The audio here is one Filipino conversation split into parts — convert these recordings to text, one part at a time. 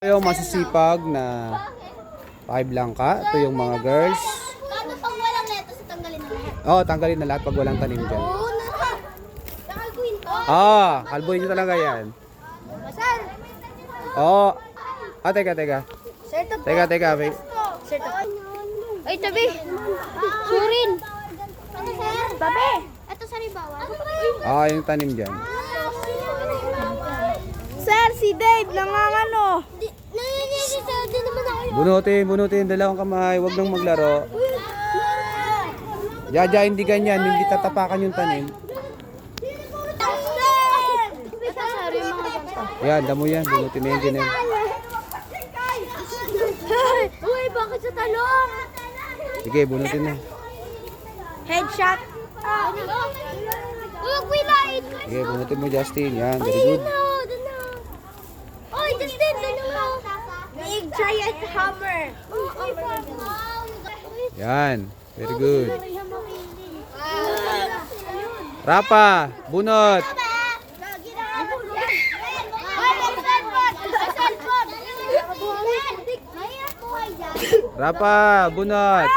Ito yung masisipag na 5 lang ka. Ito yung mga girls. Ano pag walang lettuce, tanggalin na lahat? Oo, tanggalin na lahat pag walang tanim dyan. Oo, nakalkuhin to. Kalbuhin nyo talaga yan. Sir! Oo. Teka. Sir, ito po. Teka. Wait. Sir, ito. Ay, tabi. Surin. Ano, sir? Tabi. Ito sa ribawan. Yung tanim dyan. Sir, si Dave, nangangano. Nangyayari sa din naman ako. Bunutin. Dalawang kamay. Huwag nang maglaro. Jaja, hindi ganyan. Hindi tatapakan yung tanim. Yan, damo yan. Bunutin na yan dyan. Uy, bakit sa talong? Sige, bunutin na. Headshot. Uy, light. Sige, bunutin mo, Justin. Yan, very good. Oy, Justin, dali mo. Big giant hammer. Yan, very good. Rapa, bunot. Rapa, bunot.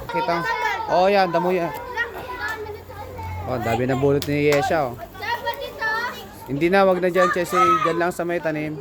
Kita. Yan, damo yan. Dami na bunot ni Yesha. Hindi na, wag na dyan, Chelsea. Dyan lang sa may tanim.